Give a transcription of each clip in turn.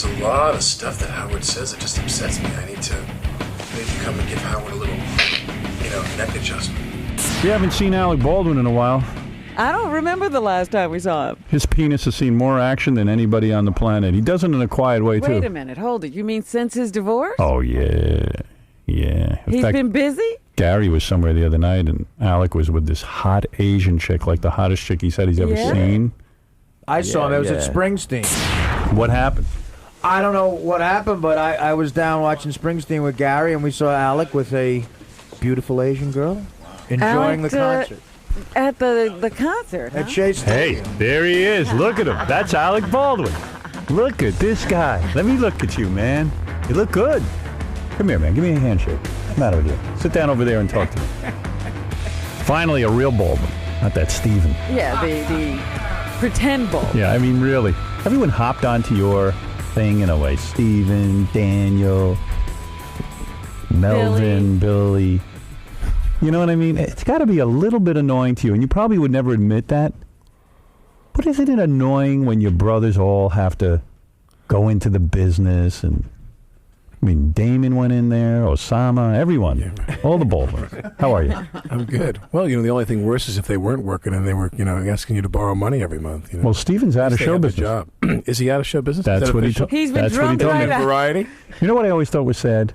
There's a lot of stuff that Howard says that just upsets me. I need to maybe come and give Howard a little, neck adjustment. We haven't seen Alec Baldwin in a while. I don't remember the last time we saw him. His penis has seen more action than anybody on the planet. He does it in a quiet way, too. Wait a minute, hold it. You mean since his divorce? Oh, yeah. Yeah. He's been busy? Gary was somewhere the other night, and Alec was with this hot Asian chick, like the hottest chick he said he's ever seen. I saw him. It was at Springsteen. What happened? I don't know what happened, but I was down watching Springsteen with Gary, and we saw Alec with a beautiful Asian girl enjoying the concert. At the concert, huh? At Chase Stadium. Hey, there he is. Look at him. That's Alec Baldwin. Look at this guy. Let me look at you, man. You look good. Come here, man. Give me a handshake. What's the matter with you? Sit down over there and talk to me. Finally, a real Baldwin. Not that Steven. Yeah, the pretend Baldwin. Yeah, I mean, really. Everyone hopped onto your thing in a way. Steven, Daniel, Melvin, Billy. You know what I mean? It's got to be a little bit annoying to you, and you probably would never admit that. But isn't it annoying when your brothers all have to go into the business? And I mean, Damon went in there, Osama, everyone, all the Baldwins. How are you? I'm good. Well, the only thing worse is if they weren't working and they were, asking you to borrow money every month. Well, Steven's out of show business. Job. Is he out of show business? That's what he told me. He's been drunk right out. Variety. You know what I always thought was sad?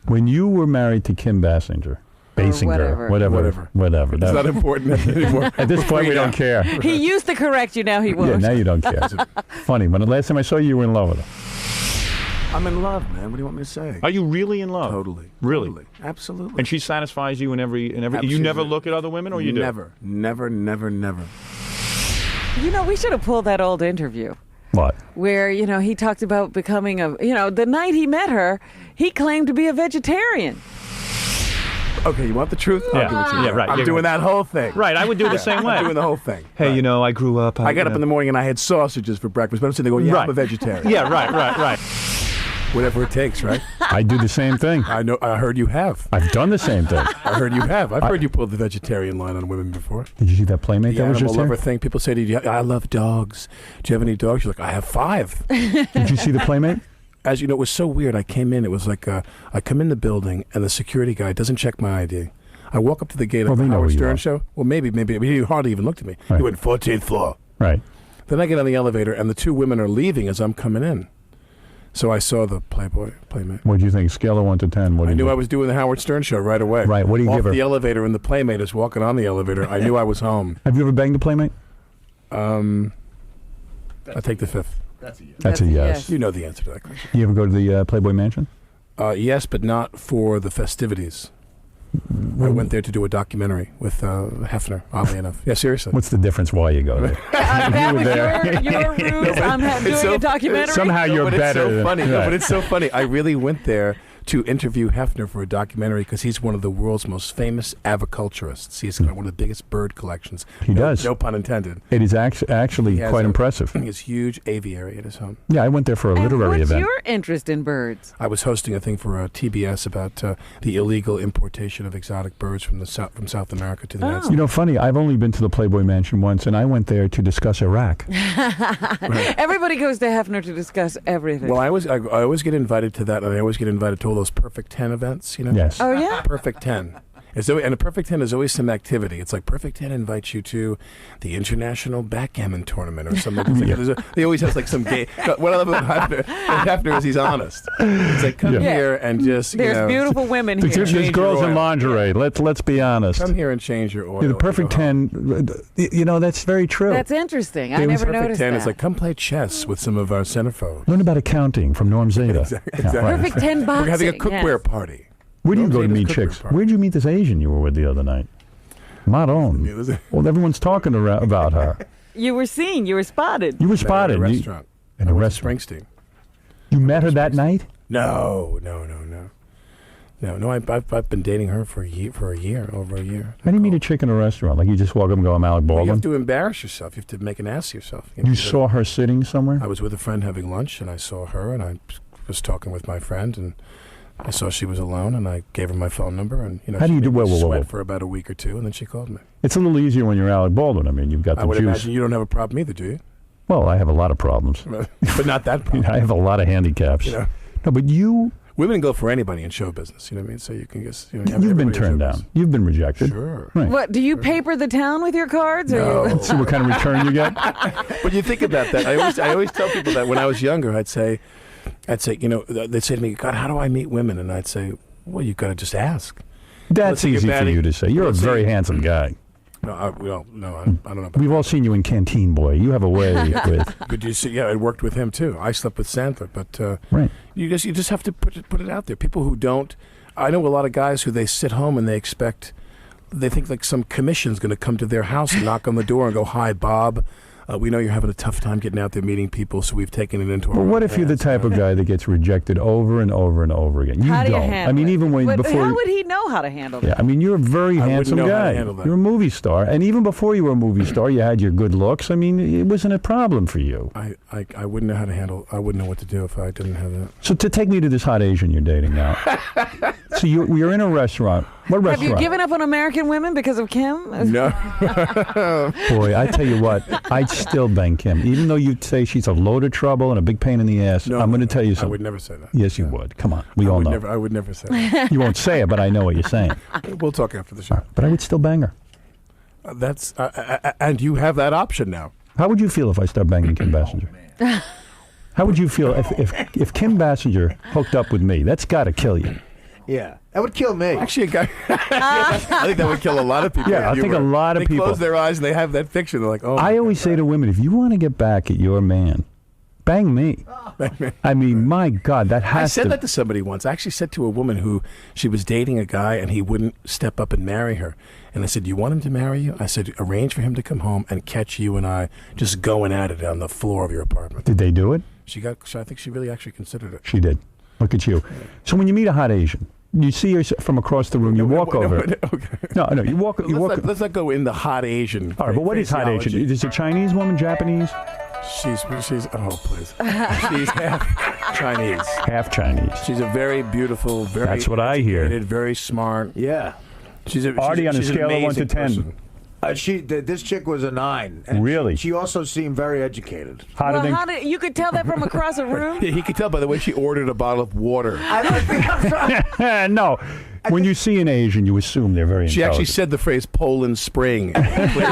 When you were married to Kim Basinger. Whatever. It's not important anymore. At this point, we don't care. He used to correct you, now he won't. Yeah, now you don't care. Funny, when the last time I saw you, you were in love with her. I'm in love, man. What do you want me to say? Are you really in love? Totally. Really? Totally. Absolutely. And she satisfies you in every. Absolutely. You never look at other women, or you do? Never. We should have pulled that old interview. What? Where, he talked about becoming the night he met her, he claimed to be a vegetarian. Okay, you want the truth? Yeah. I'll give it to you. Yeah, right. I'm doing that whole thing. Right, I would do the same way. I'm doing the whole thing. Hey, I grew up. I got up in the morning and I had sausages for breakfast, but I'm sitting there going, I'm a vegetarian. Yeah, right. Whatever it takes, right? I do the same thing. I know. I heard you have. I've done the same thing. I heard you have. I've heard you pull the vegetarian line on women before. Did you see that Playmate The that was just animal lover here? thing. People say to you, I love dogs. Do you have any dogs? You're like, I have 5. Did you see the Playmate? As you know, it was so weird. I came in. It was like I come in the building and the security guy doesn't check my ID. I walk up to the gate of the Howard Stern show. Well, maybe. He hardly even looked at me. Right. He went 14th floor. Right. Then I get on the elevator, and the 2 women are leaving as I'm coming in. So I saw the Playmate. What do you think? Scale of 1 to 10. What do I you knew do? I was doing the Howard Stern show right away. Right. What do you give her? Off the elevator, and the Playmate is walking on the elevator. I knew I was home. Have you ever banged a Playmate? I take the 5th. That's a yes. You know the answer to that question. You ever go to the Playboy Mansion? Yes, but not for the festivities. I went there to do a documentary with Hefner, oddly enough. Yeah, seriously. What's the difference why you go there? That was your ruse. I'm doing a documentary. Somehow you're better. It's so funny. Right. No, but it's so funny. I really went there to interview Hefner for a documentary because he's one of the world's most famous aviculturists. He's got one of the biggest bird collections. He does. No pun intended. It is actually quite impressive. He has huge aviary at his home. Yeah, I went there for a literary event. What's your interest in birds? I was hosting a thing for TBS about the illegal importation of exotic birds from South America to the United States. Funny, I've only been to the Playboy Mansion once, and I went there to discuss Iraq. Right. Everybody goes to Hefner to discuss everything. Well, I always get invited to that, and I always get invited to all those Perfect 10 events, Yes. Oh, yeah? Perfect 10. And a Perfect 10 is always some activity. It's like Perfect 10 invites you to the International Backgammon Tournament or something. They always have like some game. What I love about Hefner is he's honest. It's like, come here and just, There's beautiful women here. There's girls in lingerie. Let's be honest. Come here and change your oil. The Perfect 10, that's very true. That's interesting. I never noticed that. It's like, come play chess with some of our centerfolds. Learn about accounting from Norm Zeta. Exactly. Perfect 10 boxing. We're having a cookware party. Where do you go to meet chicks? Where did you meet this Asian you were with the other night? Maron. Well, everyone's talking about her. You were seen. You were spotted. You were spotted. In a restaurant. In a restaurant. Springsteen. You met her that night? No. I've been dating her for a year, over a year. How do you meet a chick in a restaurant? Like you just walk up and go, I'm Alec Baldwin? Well, you have to embarrass yourself. You have to make an ass of yourself. You saw her sitting somewhere? I was with a friend having lunch, and I saw her, and I was talking with my friend, and I saw she was alone, and I gave her my phone number, and how do you do? Sweat for about a week or two, and then she called me. It's a little easier when you're Alec Baldwin. I mean, you've got the juice. I would juice. imagine you don't have a problem either, do you? Well, I have a lot of problems. But not that problem. I have a lot of handicaps. You know? No, but Women go for anybody in show business. You know what I mean? So you can just. you've been turned down. You've been rejected. Sure. Right. What, do you paper the town with your cards? No. Or you... See what kind of return you get? But you think about that. I always tell people that when I was younger, I'd say, they'd say to me, God, how do I meet women? And I'd say, well, you got to just ask. That's easy for you to say. You're a very handsome guy. No, I don't know. About We've all seen you in Canteen Boy. You have a way with. But you see, yeah, I worked with him too. I slept with Sandler, but Right. you just have to put it out there. People who don't, I know a lot of guys who they sit home and they think like some commission's going to come to their house and knock on the door and go, "Hi, Bob. We know you're having a tough time getting out there meeting people, so we've taken it into our Well, own what if you're the hands." type of guy that gets rejected over and over and over again? You How do you don't. handle I mean, it? even when But before. how would he know how to handle that? Yeah, I mean, you're a very I wouldn't handsome know how to guy. handle that. You're a movie star, and even before you were a movie star, you had your good looks. I mean, it wasn't a problem for you. I wouldn't know how to handle. I wouldn't know what to do if I didn't have that. So to take me to this hot Asian you're dating now. So you're in a restaurant. What Have restaurant? you given up on American women because of Kim? No. Boy, I tell you what, I'd still bang Kim, even though you'd say she's a load of trouble and a big pain in the ass. No, I'm going to tell you something. I would never say that. Yes, you would. Come on, we all know. I would never say that. You won't say it, but I know what you're saying. We'll talk after the show. But I would still bang her. That's and you have that option now. How would you feel if I start banging Kim Basinger? How would you feel if Kim Basinger hooked up with me? That's got to kill you. Yeah, that would kill me. Actually, a guy. I think that would kill a lot of people. Yeah, I think a lot of people. They close their eyes and they have that picture. They're like, oh. I always say to women, if you want to get back at your man, bang me. I mean, my God, that has I said that to somebody once. I actually said to a woman who she was dating a guy and he wouldn't step up and marry her. And I said, you want him to marry you? I said, arrange for him to come home and catch you and I just going at it on the floor of your apartment. Did they do it? I think she really actually considered it. She did. Look at you. So when you meet a hot Asian, you see her from across the room, you walk over. Okay. No, you walk. Let's not go in the hot Asian. All right, but what is hot Asian? Is it a Chinese woman, Japanese? She's please. She's half Chinese. Half Chinese. She's a very beautiful, very That's what I hear. educated, very smart. Yeah. Artie, on a scale of 1 to 10. This chick was a 9. And Really? She also seemed very educated. Hotter than. How did you could tell that from across a room? Yeah, he could tell by the way she ordered a bottle of water. I don't think I'm sorry. No. When you see an Asian, you assume they're very She actually intelligent. said the phrase Poland Spring.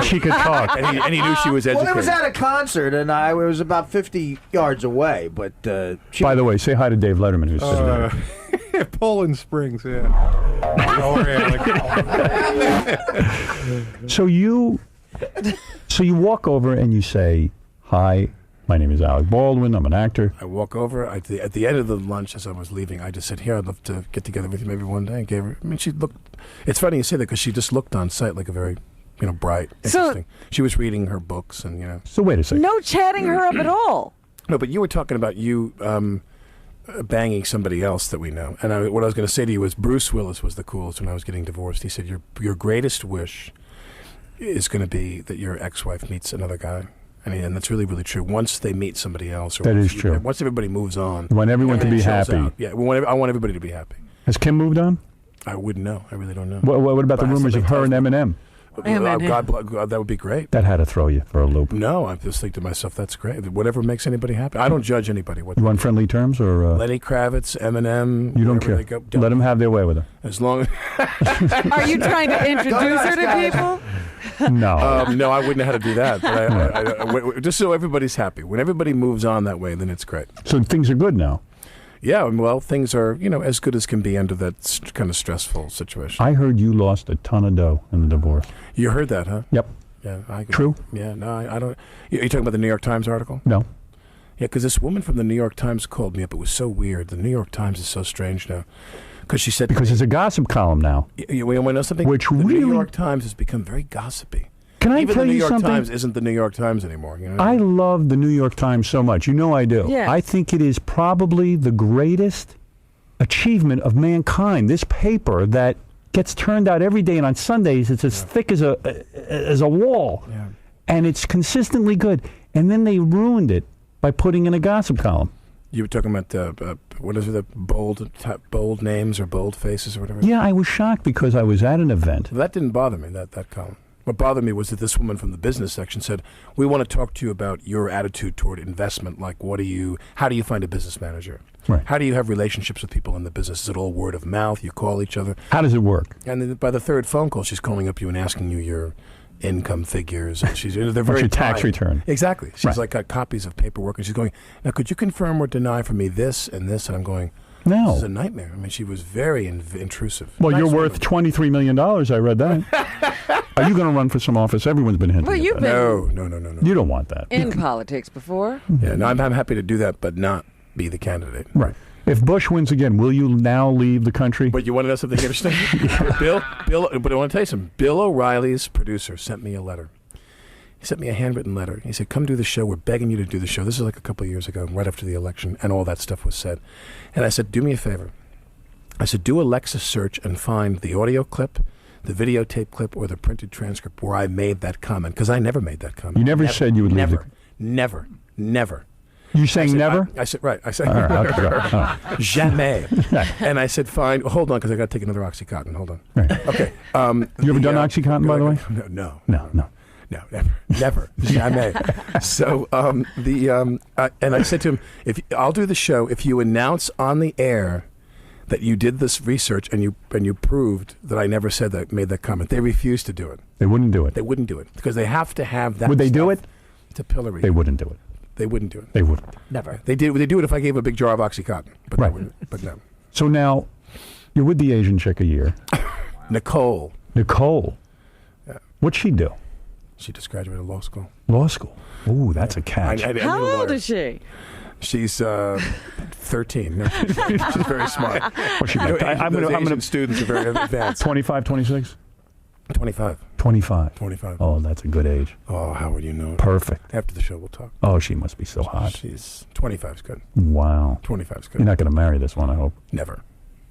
She could talk. and he knew she was educated. Well, it was at a concert, and it was about 50 yards away. But By the way, say hi to Dave Letterman, who's sitting there. Poland Springs, yeah. So you walk over and you say, "Hi, my name is Alec Baldwin. I'm an actor." I walk over at the end of the lunch as I was leaving. I just said, "Here, I'd love to get together with you maybe one day." And gave her. I mean, she looked. It's funny you say that because she just looked on sight like a very, bright, interesting. She was reading her books and So wait a second. No chatting her up at all. No, but you were talking about you banging somebody else that we know. And what I was going to say to you was Bruce Willis was the coolest when I was getting divorced. He said, your greatest wish is going to be that your ex-wife meets another guy. And that's really, really true. Once they meet somebody else. Or That is true. Once everybody moves on. You want everyone to be chills happy. out. Yeah, I want everybody to be happy. Has Kim moved on? I wouldn't know. I really don't know. What about the But rumors of her and Eminem? God, that would be great. That had to throw you for a loop. No, I just think to myself, that's great. Whatever makes anybody happy. I don't judge anybody. You on friendly terms or? Lenny Kravitz, Eminem. You don't wherever care. they go, Let them have their way with her. As long as Are you trying to introduce her to people? No. no, I wouldn't know how to do that. But just so everybody's happy. When everybody moves on that way, then it's great. So things are good now. Yeah, well, things are as good as can be under that kind of stressful situation. I heard you lost a ton of dough in the divorce. You heard that, huh? Yep. Yeah, True? Yeah, no, I don't. You're talking about the New York Times article? No. Yeah, because this woman from the New York Times called me up. It was so weird. The New York Times is so strange now. Because she said... Because it's a gossip column now. You want to know something? Which the really... New York Times has become very gossipy. Can I Even tell the New you York something? Times isn't the New York Times anymore. You know? I love the New York Times so much. You know I do. Yeah. I think it is probably the greatest achievement of mankind. This paper that gets turned out every day, and on Sundays it's as thick as a wall. Yeah. And it's consistently good. And then they ruined it by putting in a gossip column. You were talking about what is it, the bold names or bold faces or whatever? Yeah, I was shocked because I was at an event. That didn't bother me, that column. What bothered me was that this woman from the business section said, "We want to talk to you about your attitude toward investment. Like, how do you find a business manager? Right. How do you have relationships with people in the business? Is it all word of mouth? You call each other? How does it work? And then by the third phone call, she's calling up you and asking you your income figures. And she's they're What's very your tax tied. return? Exactly. She's Right. like got copies of paperwork, and she's going, "Now, could you confirm or deny for me this and this?" And I'm going, No. "This is a nightmare." I mean, she was very intrusive. Well, Nice you're woman. worth $23 million. I read that. Are you going to run for some office? Everyone's been hinting Well, at you've that. been No. You don't want that. in politics before. Yeah, no, I'm happy to do that, but not be the candidate. Right. If Bush wins again, will you now leave the country? But you want to know something interesting? Bill, but I want to tell you something. Bill O'Reilly's producer sent me a letter. He sent me a handwritten letter. He said, "Come do the show. We're begging you to do the show." This is like a couple of years ago, right after the election, and all that stuff was said. And I said, "Do me a favor." I said, "Do a Lexis search and find the audio clip, the videotape clip, or the printed transcript where I made that comment." Because I never made that comment. You never said you would leave Never. You saying never? I said, right. I said, All right, okay, all right. jamais. And I said, fine. Hold on, because I got to take another OxyContin. Hold on. Right. Okay. You ever done OxyContin, by the way? No, No. never, jamais. So and I said to him, I'll do the show if you announce on the air that you did this research and you proved that I never said that, made that comment. They refused to do it. They wouldn't do it. They wouldn't do it because they have to have that. Would they do stuff it? To pillory. They wouldn't do it. They wouldn't do it. They wouldn't. Never. They do it if I gave a big jar of OxyContin. But Right. they wouldn't. But no. So now, you're with the Asian chick a year. Nicole. Nicole. Yeah. What'd she do? She just graduated law school. Law school. Ooh, that's a catch. I need a How old lawyer. is she? She's 13. No, she's very smart. What's she You know, got? I'm those gonna Asian students are very advanced. 25, 26? 25. 25. 25. Oh, that's a good age. Oh, how would you know? Perfect. After the show, we'll talk. Oh, she must be so hot. She's 25 is good. Wow. 25 is good. You're not going to marry this one, I hope. Never.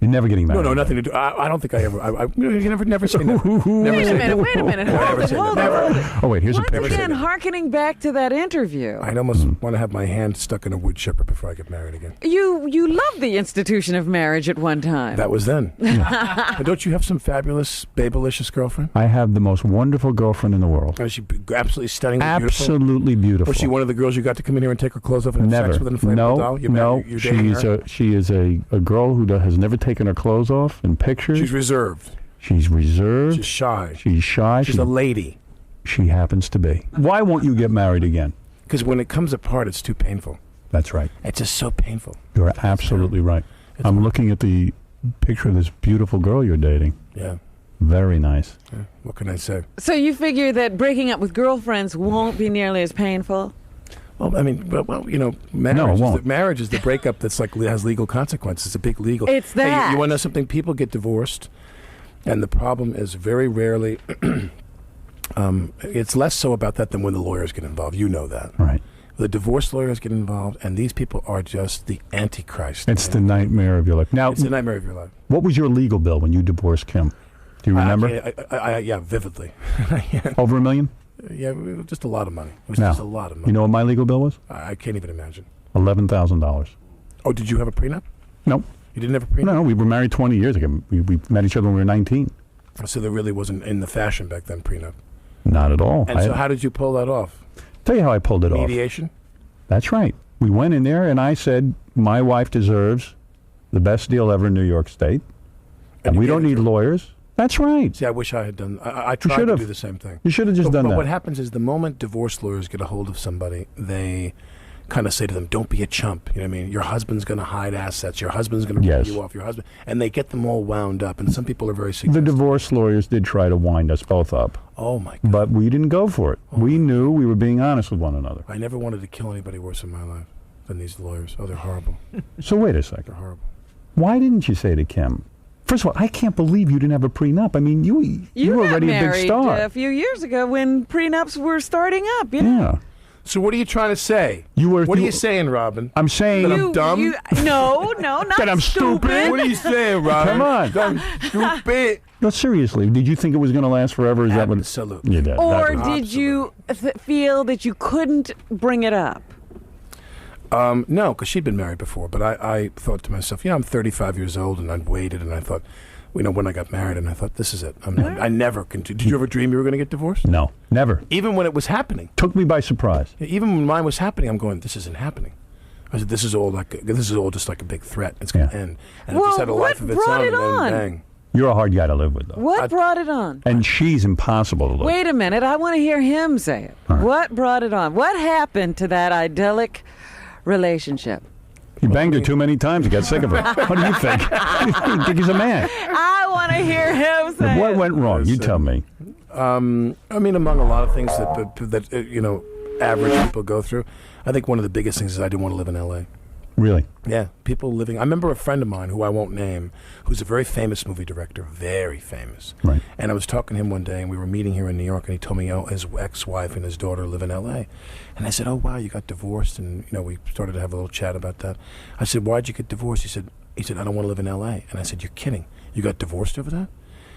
You're never getting married. No, nothing to do. I don't think I ever. You never say never. Never Wait say a minute. never. Wait a minute. Never Hold it. say Hold never. it. Oh, wait, here's a Once picture. again, hearkening back to that interview. I'd almost want to have my hand stuck in a wood chipper before I get married again. You loved the institution of marriage at one time. That was then. But don't you have some fabulous, babylicious girlfriend? I have the most wonderful girlfriend in the world. Is she absolutely stunning? Absolutely beautiful. Was she one of the girls you got to come in here and take her clothes off and have Never. sex with an inflatable No, doll? no. You're dating her? She is a girl who has never taken her clothes off in pictures. She's reserved. She's reserved. She's shy. She's shy. She's a lady. She happens to be. Why won't you get married again? Because when it comes apart, it's too painful. That's right. It's just so painful. You're absolutely right. I'm looking at the picture of this beautiful girl you're dating. Yeah. Very nice. Yeah. What can I say? So you figure that breaking up with girlfriends won't be nearly as painful? Well, I mean, marriage, No, it won't. Marriage is the breakup that's like has legal consequences. It's a big legal. It's Hey, that. you want to know something? People get divorced, and the problem is very rarely. It's less so about that than when the lawyers get involved. You know that. Right. The divorce lawyers get involved, and these people are just the antichrist. It's the nightmare of your life. Now, It's the nightmare of your life. what was your legal bill when you divorced Kim? Do you remember? Yeah, vividly. Over $1 million? Yeah, just a lot of money. It was Now, just a lot of money. You know what my legal bill was? I can't even imagine. $11,000. Oh, did you have a prenup? No. You didn't have a prenup? No, we were married 20 years ago. We met each other when we were 19. So there really wasn't in the fashion back then, prenup. Not at all. And so how did you pull that off? Tell you how I pulled it off. Mediation? That's right. We went in there and I said, my wife deserves the best deal ever in New York State. And you we gave don't it need to her. lawyers. That's right. See, I wish I had done. I tried to should've. do the same thing. You should have just done but that. what happens is the moment divorce lawyers get a hold of somebody, they kind of say to them, "Don't be a chump." You know what I mean? Your husband's going to hide assets. Your husband's going to Yes. pull you off. Your husband, and they get them all wound up. And some people are very The suggestive. divorce lawyers did try to wind us both up, Oh my God! but we didn't go for it. We knew we were being honest with one another. I never wanted to kill anybody worse in my life than these lawyers. Oh, they're horrible. So wait a second. They're horrible. Why didn't you say to Kim? First of all, I can't believe you didn't have a prenup. I mean, you were got already a big married star. a few years ago when prenups were starting up. You know? Yeah. So what are you trying to say? What are you saying, Robin? I'm saying. That I'm dumb? No, not That I'm stupid? What are you saying, Robin? Come on. I'm stupid. No, seriously. Did you think it was going to last forever? Is that what? Absolutely. You did. Or That- did you feel that you couldn't bring it up? No, because she'd been married before. But I thought to myself, I'm 35 years old, and I'd waited, and I thought, when I got married, and I thought, this is it. I never continued. Did you ever dream you were going to get divorced? No, never. Even when it was happening. Took me by surprise. Even when mine was happening, I'm going, this isn't happening. I said, this is all just like a big threat. It's going to end. And it just had a life of its own. It on? Bang. You're a hard guy to live with, though. What brought it on? And she's impossible to live with. Wait a minute. I want to hear him say it. All right. What brought it on? What happened to that idyllic relationship? He banged her too many times. He got sick of her. What do you think? You think he's a man? I want to hear him say What it. went wrong? You tell me. I mean, among a lot of things that average people go through, I think one of the biggest things is I didn't want to live in L.A. Really? Yeah, people living. I remember a friend of mine who I won't name, who's a very famous movie director, very famous. Right. And I was talking to him one day, and we were meeting here in New York, and he told me, his ex-wife and his daughter live in L.A. And I said, oh, wow, you got divorced, and we started to have a little chat about that. I said, why'd you get divorced? He said, I don't want to live in L.A. And I said, you're kidding. You got divorced over that?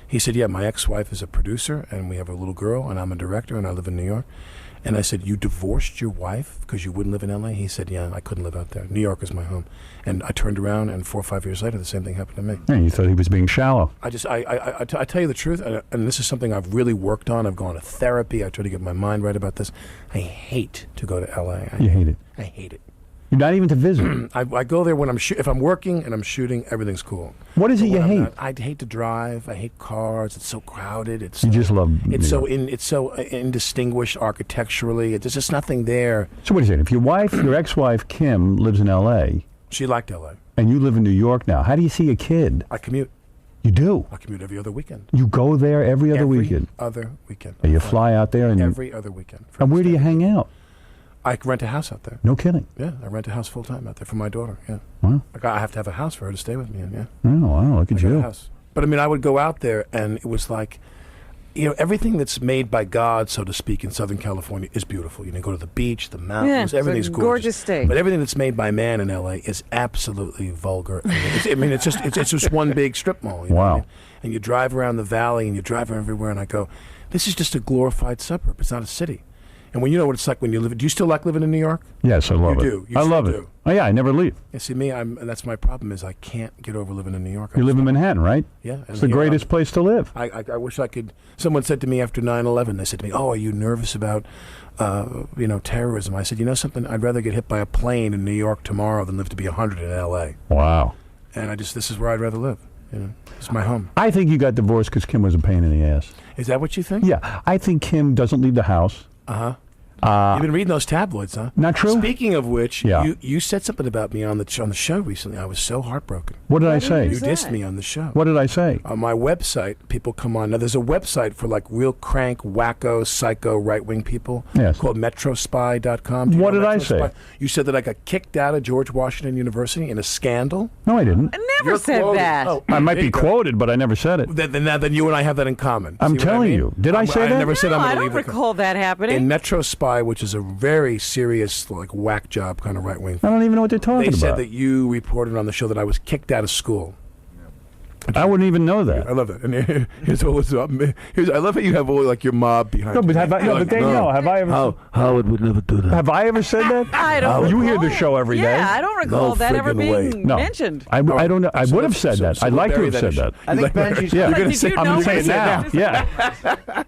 He said, yeah, my ex-wife is a producer, and we have a little girl, and I'm a director, and I live in New York. And I said, you divorced your wife because you wouldn't live in L.A.? He said, yeah, I couldn't live out there. New York is my home. And I turned around, and 4 or 5 years later, the same thing happened to me. Yeah, you thought he was being shallow. I tell you the truth, and this is something I've really worked on. I've gone to therapy. I try to get my mind right about this. I hate to go to L.A. You hate it. I hate it. You're not even to visit. I go there when if I'm working and I'm shooting, everything's cool. What is it you hate? I hate to drive. I hate cars. It's so crowded. You just love. It's so indistinguished architecturally. There's just nothing there. So what is it? If your ex-wife Kim lives in L.A. She liked L.A. and you live in New York now, how do you see a kid? I commute. You do. I commute every other weekend. You go there every other weekend. Other weekend. And you fly out there and every other weekend. And where do you hang out? I rent a house out there. No kidding. Yeah, I rent a house full time out there for my daughter. Yeah. Wow. I have to have a house for her to stay with me in. Yeah. Oh, wow, look at I got a you. house. But I mean, I would go out there, and it was like, everything that's made by God, so to speak, in Southern California is beautiful. You can go to the beach, the mountains, everything's it's a gorgeous. gorgeous state. But everything that's made by man in L.A. is absolutely vulgar. It's just one big strip mall. You know what I mean? And you drive around the valley, and you drive everywhere, and I go, this is just a glorified suburb. It's not a city. And when you know what it's like when you live, do you still like living in New York? Yes, I love it. You do. You I sure love it. do. Oh yeah, I never leave. Yeah, see me, and that's my problem is I can't get over living in New York. You live in Manhattan, right? Yeah. It's the greatest place to live. I wish I could. Someone said to me after 9/11, they said to me, "Oh, are you nervous about, terrorism?" I said, "You know something? I'd rather get hit by a plane in New York tomorrow than live to be 100 in L.A." Wow. And this is where I'd rather live. It's my home. I think you got divorced because Kim was a pain in the ass. Is that what you think? Yeah, I think Kim doesn't leave the house. Uh-huh. You've been reading those tabloids, huh? Not true. Speaking of which, Yeah. you said something about me on the show recently. I was so heartbroken. What did I say? You dissed me on the show. What did I say? On my website, people come on. Now, there's a website for like real crank, wacko, psycho, right-wing people called metrospy.com. What did I say? You said that I got kicked out of George Washington University in a scandal. No, I didn't. I never You're said quoted. that. Oh, I might there be you go. quoted, but I never said it. Then you and I have that in common. I'm See what I telling mean? you. Did I say that? I never said No, I'm going I to don't leave the recall that happening. In Metro Spy, which is a very serious, like whack job kind of right wing. I don't even know what they're talking They about. said that you reported on the show that I was kicked out of school. I wouldn't even know that. I love it. And here's I love how you have all like your mob behind No, you. but have I? No, but they know. Have I ever? Howard would never do that. Have I ever said that? I don't. You hear recall the it. show every day. Yeah, I don't recall No that ever friggin' way. being No. mentioned. I don't know. I would have said that. I'd we'll like to bury have said issue. that. I think Benji's. Yeah. Like, gonna did say- you I'm know going to say it you now. said Yeah.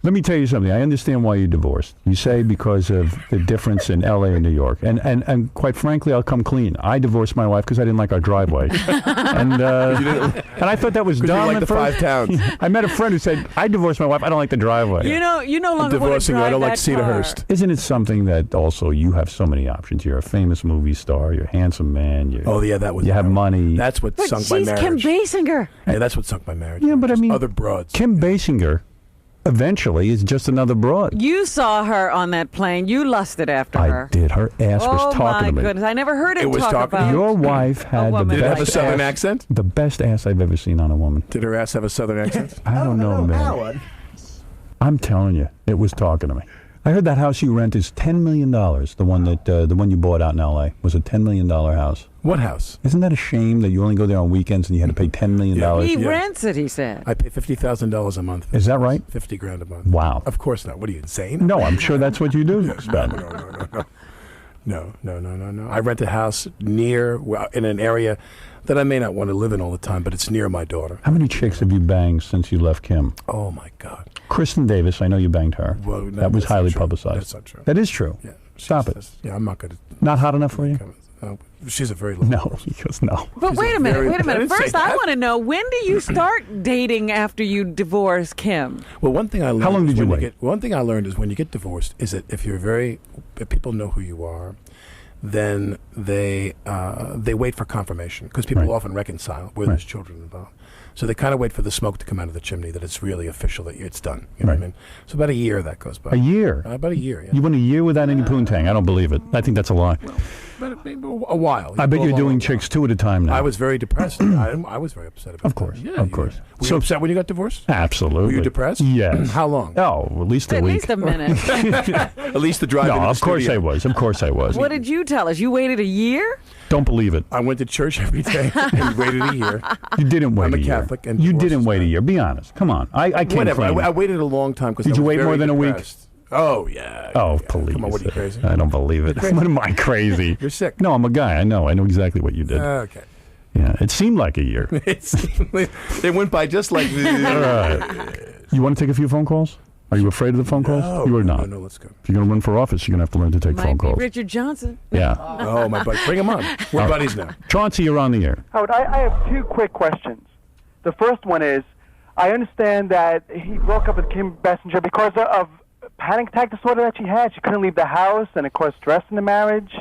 Let me tell you something. I understand why you divorced. You say because of the difference in L.A. and New York. And quite frankly, I'll come clean. I divorced my wife because I didn't like our driveway. and I thought that was dumb like at the first. 5 towns. I met a friend who said, I divorced my wife. I don't like the driveway. You no I'm longer divorcing you. I don't like that car. Cedarhurst. Isn't it something that also you have so many options? You're a famous movie star. You're a handsome man. Oh yeah, that was. You have money. That's what But sunk my she's Kim marriage. Basinger. Yeah, that's what sunk my marriage. Yeah, but I Just mean, other broads. Kim Basinger eventually is just another broad. You saw her on that plane. You lusted after I her. did. Her ass was Oh talking my to me. goodness! I never heard it, It was talk talking to about. Your wife had the woman. best Did it have a southern ass, accent? the best ass I've ever seen on a woman. Did her ass have a southern accent? I don't know, man. Howard. I'm telling you, it was talking to me. I heard that house you rent is $10 million. The one you bought out in L.A. was a $10 million house. What house? Isn't that a shame that you only go there on weekends and you had to pay $10 million? He Yeah. rents it. He said. I pay $50,000 a month. Is that right? $50,000 a month. Wow. Of course not. What are you insane? No, I'm sure that's what you do. No. No. I rent a house in an area that I may not want to live in all the time, but it's near my daughter. How many chicks have you banged since you left Kim? Oh, my God. Kristen Davis, I know you banged her. Well, no, that was that's not highly true. publicized. That's not true. That is true. Yeah. Stop it. Yeah, I'm not going to. Not hot enough for you? She's a very low. No, he goes, no. But She's wait a a minute, very- wait a I minute. didn't say First, I that. want to know, when do you start dating after you divorce Kim? Well, one thing I learned. How long is did you when wait? One thing I learned is when you get divorced is that if people know who you are, then they wait for confirmation because people Right. often reconcile where there's children involved. So they kind of wait for the smoke to come out of the chimney that it's really official that it's done. You know what I Right. mean? So about a year that goes by. A year? About a year. Yeah. You went a year without any poontang. I don't believe it. I think that's a lie. But maybe a while. I bet Go you're along doing with it. chicks 2 at a time now. I was very depressed. I was very upset about Of course, that. of course. Were So- you upset when you got divorced? Absolutely. Were you depressed? Yes. How long? Oh, at least a At week. least a minute. At least the drive No, into the of course studio. I was. Of course I was. What did you tell us? You waited a year? Don't believe it. I went to church every day and waited a year. You didn't wait I'm a year. Catholic and you divorce didn't is wait a bad. year. Be honest. Come on. I can't Whatever. claim I it. waited a long time because Did you wait more than a week? Oh yeah. Oh, yeah. please. Come on, what are you crazy? I don't believe it. What am I crazy? You're sick. No, I'm a guy. I know exactly what you did. Okay. Yeah, it seemed like a year. They went by just like. All right. You want to take a few phone calls? Are you afraid of the phone calls? No, You are not. No, let's go. If you're going to run for office, you're going to have to learn to take Might phone be calls. Richard Johnson. Yeah. Oh, my buddy. Bring him on. We're buddies now. Chauncey, you're on the air. Howard, I have 2 quick questions. The first one is, I understand that he broke up with Kim Bessinger because of panic attack disorder that she had. She couldn't leave the house, and it caused stress in the marriage.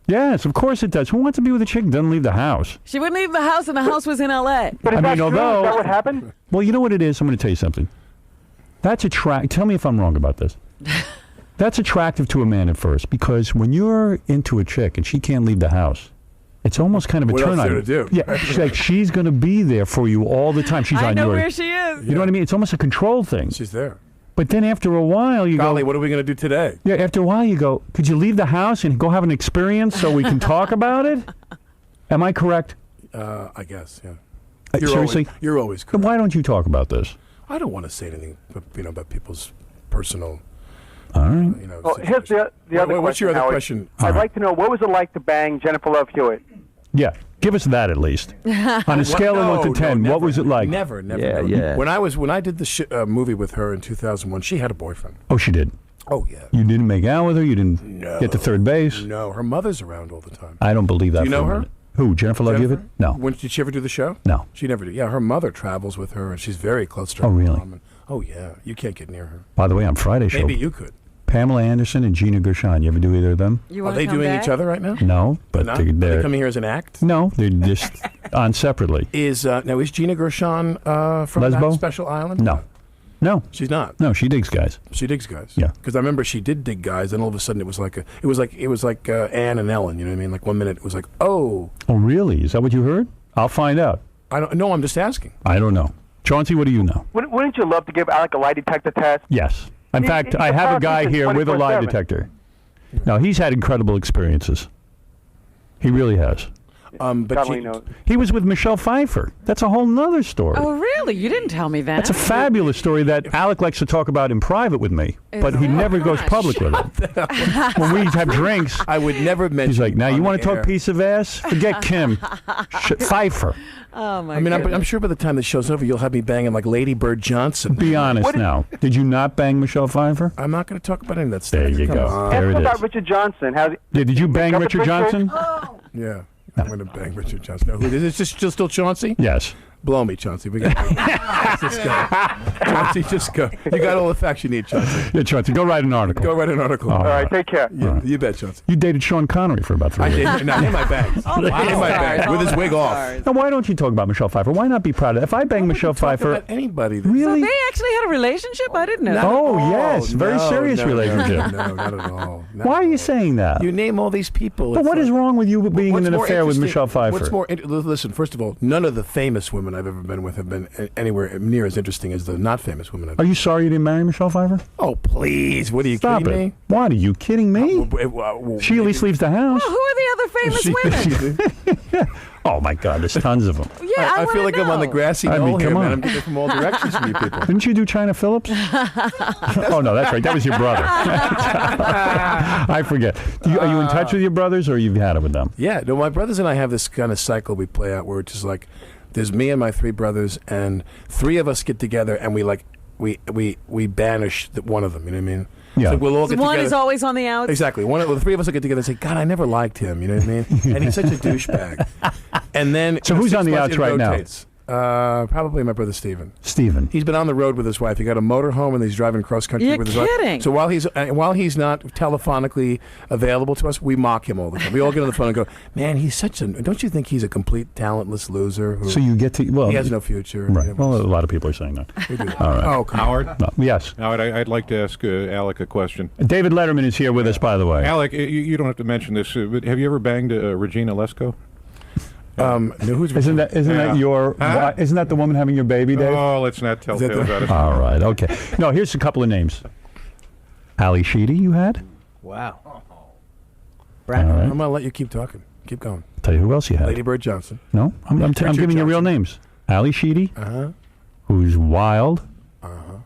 Yes, of course it does. Who wants to be with a chick who doesn't leave the house? She wouldn't leave the house, and the house was in L.A. But is I that mean, true? although- Is that what happened? Well, you know what it is? I'm going to tell you something. That's Tell me if I'm wrong about this. That's attractive to a man at first because when you're into a chick and she can't leave the house, it's almost kind of a What else turn on. is there to do? Yeah, she's like she's going to be there for you all the time. She's I on know your. where she is. You know what I mean? It's almost a control thing. She's there. But then after a while, you Golly, go. what are we going to do today? Yeah, after a while, you go. Could you leave the house and go have an experience so we can talk about it? Am I correct? I guess, yeah. Seriously? You're always Then good. why don't you talk about this? I don't want to say anything, about people's personal. All right. Well, here's the other question. What's your other Howard. question? I'd like to know, what was it like to bang Jennifer Love Hewitt? Yeah, give us that at least. On a scale of 1 to 10, what was it like? Never. Yeah, yeah. When I did the movie with her in 2001, she had a boyfriend. Oh, she did. Oh yeah. You didn't make out with her. You didn't get to third base. No, her mother's around all the time. I don't believe that. Do you for know a her? minute. Who? Jennifer Love Hewitt? No. Did she ever do the show? No. She never did. Yeah, her mother travels with her, and she's very close to her Oh, really? mom. And, oh yeah, you can't get near her. By the way, on Friday show, Maybe you could. Pamela Anderson and Gina Gershon. You ever do either of them? You Are want they to come doing back? each other right now? No, but No? they're, Are they coming here as an act? no, they're just on separately. Is Gina Gershon from Lesbo? that special island? No, She's not. no, she digs guys. She digs guys. Yeah. Because I remember she did dig guys, and all of a sudden it was like Ann and Ellen. You know what I mean? Like 1 minute it was like, oh, Oh, really? Is that what you heard? I'll find out. I don't. No, I'm just asking. I don't know. Chauncey, what do you know? Wouldn't you love to give Alec a lie detector test? Yes. In He- fact, he's I a have a guy politician here with a lie 24/7. detector. No, he's had incredible experiences. He really has. But God only knows. He was with Michelle Pfeiffer. That's a whole nother story. Oh, really? You didn't tell me that. That's a fabulous story that Alec likes to talk about in private with me, but he that never goes right? public with it. When we have drinks, I would never mention. he's like, now you on want the to air. talk piece of ass? Forget Kim. Pfeiffer. Oh, my I mean, goodness. I'm sure by the time the show's over, you'll have me banging like Lady Bird Johnson. Be honest now. Did you not bang Michelle Pfeiffer? I'm not going to talk about any of that stuff. There you Come go. on. There Ask it about is. Richard Johnson. Yeah, did you bang Got the Richard picture? Johnson? Yeah. I'm going to bang Richard Johnson. No, who is it? Just still Chauncey? Yes. Blow me, Chauncey. We got just go. Chauncey, just go. You got all the facts you need, Chauncey. Yeah, Chauncey, go write an article. Go write an article. All right, take care. Yeah, you bet, Chauncey. You dated Sean Connery for about 3 I years. did. No, in my bag. In my bag with his wig off. Now, why don't you talk about Michelle Pfeiffer? Why not be proud of it? If I bang Michelle Talk Pfeiffer, about anybody. So really? they actually had a relationship? I didn't know. Not at Oh, all. yes, very serious no, relationship. No, not at all. Not Why are at you all. saying that? You name all these people. But it's what is like- wrong with you being in What's an more affair with interesting- Michelle Pfeiffer? What's more? Listen, first of all, none of the famous women I've ever been with have been anywhere near as interesting as the not famous women. Are you sorry you didn't marry Michelle Pfeiffer? Oh, please! What are you Stop kidding it. me? What, are you kidding me? She at least leaves the house. Well, who are the other famous women? Oh, my my God, there's tons of them. Yeah, I feel like I'm on the grassy I mean, knoll here, come man. on. I'm getting it from all directions from you people. Didn't you do China Phillips? Oh, no, that's right. That was your brother. I forget. Are you in touch with your brothers, or you've had it with them? Yeah, no, my brothers and I have this kind of cycle we play out where it's just like, there's me and my three brothers, and three of us get together, and we banish one of them. You know what I mean? Yeah. So we'll all get One together. is always on the outs. Exactly. The three of us will get together and say, God, I never liked him. You know what I mean? And he's such a douchebag. And then... So who's on the outs right now? Probably my brother Steven. Steven. He's been on the road with his wife. He got a motorhome and he's driving cross country You're with his kidding. wife. So while he's not telephonically available to us, we mock him all the time. We all get on the phone and go, man, he's such a... Don't you think he's a complete talentless loser? So you get to... Well, he has no future. Right. Well, a lot of people are saying that. We do that. All right. Oh, come on. Howard? No, yes. Howard, I'd like to ask Alec a question. David Letterman is here with us, by the way. Alec, you don't have to mention this, but have you ever banged Regina Lesko? No, who's Isn't that your? Huh? Isn't that the woman having your baby, Dave? Oh, let's not tell tales out of All right. Okay. No, here's a couple of names. Ali Sheedy, you had? Wow. All Brad, right. I'm going to let you keep talking. Keep going. Tell you who else you had. Lady Bird Johnson. No, I'm Richard giving you real Johnson. names. Ali Sheedy, Uh-huh. who's wild. Uh-huh.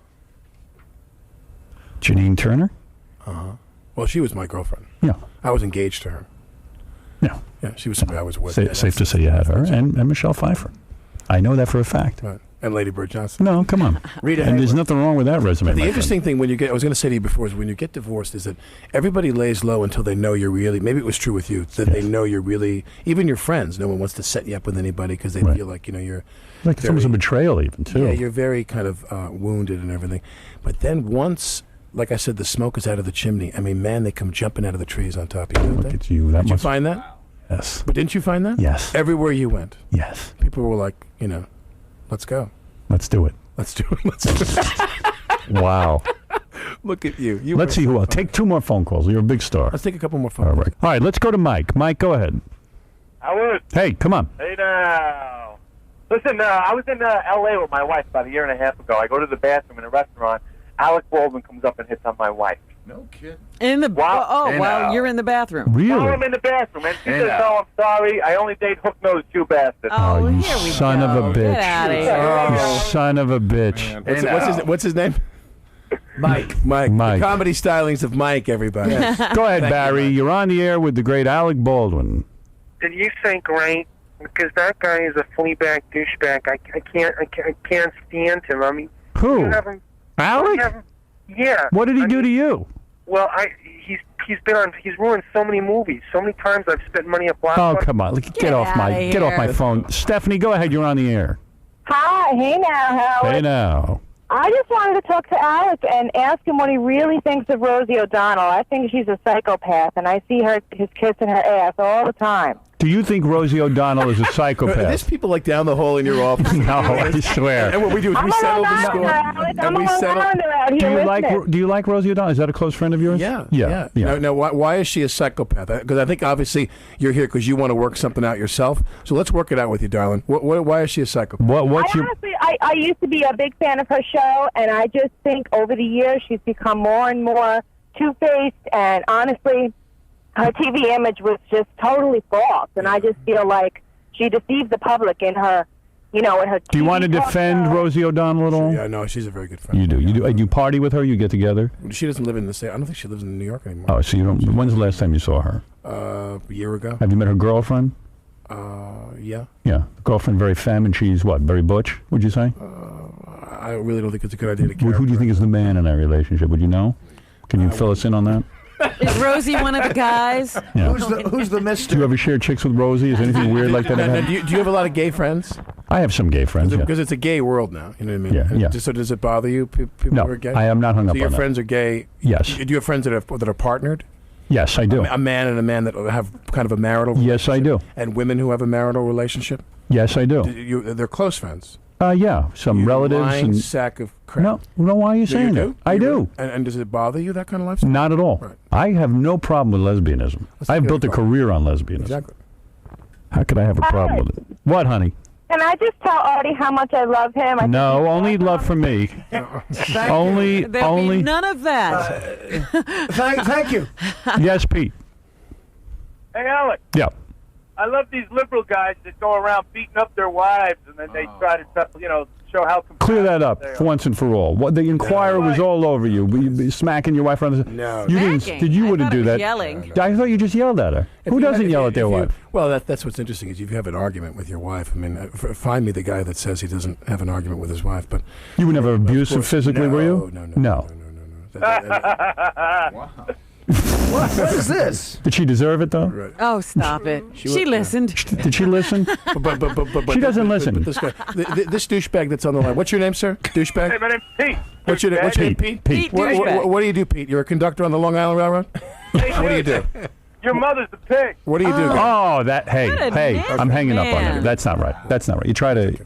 Janine Turner. Well, she was my girlfriend. Yeah. I was engaged to her. Yeah. Yeah, she was somebody I was with. Safe to say you had her and Michelle Pfeiffer. I know that for a fact. Right. And Lady Bird Johnson. No, come on. Rita And there's Hayworth. nothing wrong with that resume. The my interesting thing when you get, I was going to say to you before, is when you get divorced, is that everybody lays low until they know you're really, maybe it was true with you, that they know you're really, even your friends, no one wants to set you up with anybody because they Right. feel like, you're friend. Like it's almost a betrayal, even too. Yeah, you're very kind of wounded and everything. But then once, like I said, the smoke is out of the chimney, I mean, man, they come jumping out of the trees on top of you. Look at you. That Did you must. find that? Yes. But didn't you find that? Yes. Everywhere you went, Yes. people were like, let's go. Let's do it. Let's do it. Let's do it. Wow. Look at you. Let's see who else. Take two more phone calls. You're a big star. Let's take a couple more phone All calls. right. All right. Let's go to Mike. Mike, go ahead. Howard, Hey, come on. hey now. Listen, I was in L.A. with my wife about a year and a half ago. I go to the bathroom in a restaurant. Alec Baldwin comes up and hits on my wife. No kid. In the Wow. oh wow, you're in the bathroom. Now Really? I'm in the bathroom, and she says, "No, I'm sorry. I only date hook-nosed Jew bastards." Oh, you here we son go. of a bitch. Get out of You here. son of a bitch. Man. What's his name? Mike. Mike. Mike. The comedy stylings of Mike, everybody. Go ahead, Barry. You're on the air with the great Alec Baldwin. Did you say great? Because that guy is a fleabag douchebag. I can't stand him. I mean, Who? you have him. Alec? Yeah. What did he do to you? Well, he's ruined so many movies. So many times I've spent money at Blockbuster. Oh, come on. Get off my outta here. phone. Stephanie, go ahead. You're on the air. Hi, hey now, Howard. Hey now. I just wanted to talk to Alec and ask him what he really thinks of Rosie O'Donnell. I think she's a psychopath, and I see his kissing her ass all the time. Do you think Rosie O'Donnell is a There's psychopath? people like down the hole in your office. No, I swear. And what we do is we settle the score. I'm a rounder out Do here you listening. do you like Rosie O'Donnell? Is that a close friend of yours? Yeah. Now, why is she a psychopath? Because I think obviously you're here because you want to work something out yourself. So let's work it out with you, darling. Why is she a psychopath? What's your? Honestly, I used to be a big fan of her show, and I just think over the years she's become more and more two-faced, and honestly, her TV image was just totally false, and I just feel like she deceived the public in her, in her Do you want to TV talk defend show. Rosie O'Donnell at all? Yeah, no, she's a very good friend. You do. You do. You party with her. You get together. She doesn't live in the state. I don't think she lives in New York anymore. Oh, so you don't. When's the last time you saw her? A year ago. Have you met her girlfriend? Yeah. Yeah, girlfriend, very femme, and she's what? Very butch, would you say? I really don't think it's a good idea to care. Who do you think is the man in that relationship? Would you know? Can you fill us in on that? Is Rosie one of the guys? Yeah. Who's the Do mister? you ever share chicks with Rosie? Is anything weird like that? Now, ever do happened? you have a lot of gay friends? I have some gay friends. Yeah. Because it's a gay world now. You know what I mean? Yeah, And yeah. So does it bother you? People No, who are gay? I am not hung up So your on that. friends are gay? Yes. Do you have friends that are partnered? Yes, I do. A man and a man that have kind of a marital Yes, I do. And women who have a marital relationship? Yes, I do. They're close friends. Yeah, some You relatives. lying And sack of crap. no, why are you saying do? that? I do. And does it bother you, that kind of lifestyle? Not at all. Right. I have no problem with lesbianism. Let's I've take it built a apart. career on lesbianism. Exactly. How could I have a problem with it? What, honey? Can I just tell Artie how much I love him? I No, think he's only awesome. love for me. There'll be none of that. Thank you. Yes, Pete. Hey, Alec. Yeah. I love these liberal guys that go around beating up their wives, and then they try to, show how Clear that up for once and for all. What the Inquirer was all over you. Were you smacking your wife around the... No. You didn't. You wouldn't do that. Yelling. I thought you just yelled at her. Who doesn't yell at their wife? Well, that's what's interesting is if you have an argument with your wife. I mean, find me the guy that says he doesn't have an argument with his wife. But you were never abusive physically, were you? No. What is this? Did she deserve it though? Right. Oh, stop it. She listened. Did she listen? But She doesn't listen. But this guy, this douchebag that's on the line. What's your name, sir? Douchebag. Hey, my name's Pete. What's your name, Pete? Pete douchebag. What do you do, Pete? You're a conductor on the Long Island Railroad. What do you do? Your mother's a pig. What do you do? Oh, that. Hey, nasty I'm hanging up on man. you. That's not right. That's not right. You try to.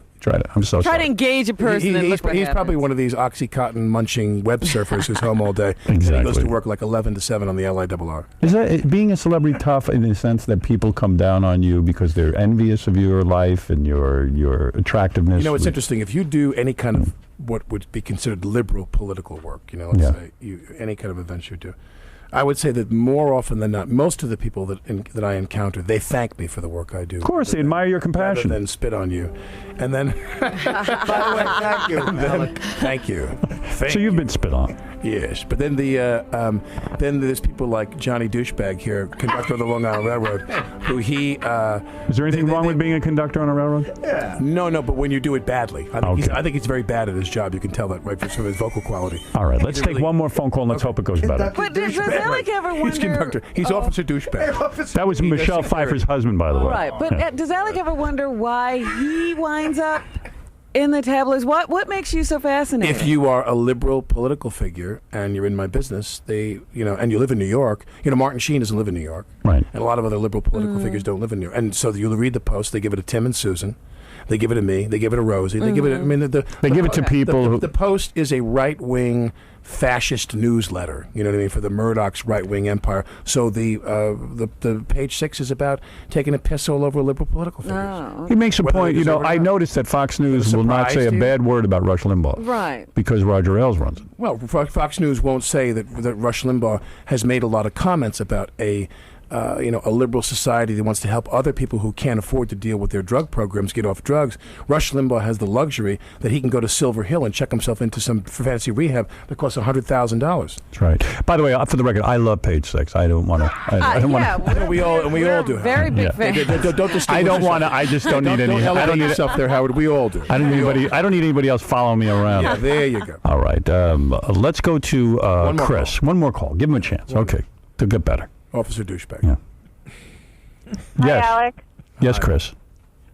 I'm so Try sorry. to engage a person and look what He's probably happens. one of these Oxycontin munching web surfers who's home all day. Exactly. And he goes to work like 11 to 7 on the LIRR. Is that being a celebrity tough in the sense that people come down on you because they're envious of your life and your attractiveness? You know, it's interesting. If you do any kind of what would be considered liberal political work, let's say any kind of events you do, I would say that more often than not, most of the people that I encounter, they thank me for the work I do. Of course, they admire your compassion. Rather than spit on you. And then... By the way, thank you, Alec. Thank you. So you've been spit on. Yes, but then then there's people like Johnny Douchebag here, conductor of the Long Island Railroad, who he... Is there anything wrong with being a conductor on a railroad? Yeah. No, but when you do it badly. I think he's very bad at his job. You can tell that right from his vocal quality. All right, let's take one more phone call and let's hope it goes better. But does Alec ever wonder... He's conductor. He's Officer Douchebag. That was Michelle Pfeiffer's husband, by the way. Right, but does Alec ever wonder why he winds up in the tabloids? What makes you so fascinating? If you are a liberal political figure and you're in my business, and you live in New York, Martin Sheen doesn't live in New York. Right. And a lot of other liberal political figures don't live in New York. And so you'll read the Post, they give it to Tim and Susan. They give it to me. They give it to Rosie. They give it. They give it to people. The Post is a right-wing fascist newsletter. You know what I mean? For the Murdoch's right-wing empire. So the page 6 is about taking a piss all over liberal political figures. Oh. He makes a Whether point. they deserve it or I not. noticed that Fox News will not say a to you? bad word about Rush Limbaugh. Right. Because Roger Ailes runs it. Well, Fox News won't say that Rush Limbaugh has made a lot of comments about a liberal society that wants to help other people who can't afford to deal with their drug programs get off drugs. Rush Limbaugh has the luxury that he can go to Silver Hill and check himself into some fancy rehab that costs $100,000. That's right. By the way, for the record, I love page 6. I don't want to. I don't want to. We all do. Very big fans. Don't I don't want to. I just don't need any. Don't I don't need yourself there, Howard. We all do. I don't need anybody. I don't need anybody else following me around. Yeah, there you go. All right. Let's go to Chris. Call. One more call. Give him a chance. Okay. To get better. Officer Douchebag. Yeah. Yes. Hi, Alec. Yes, Chris.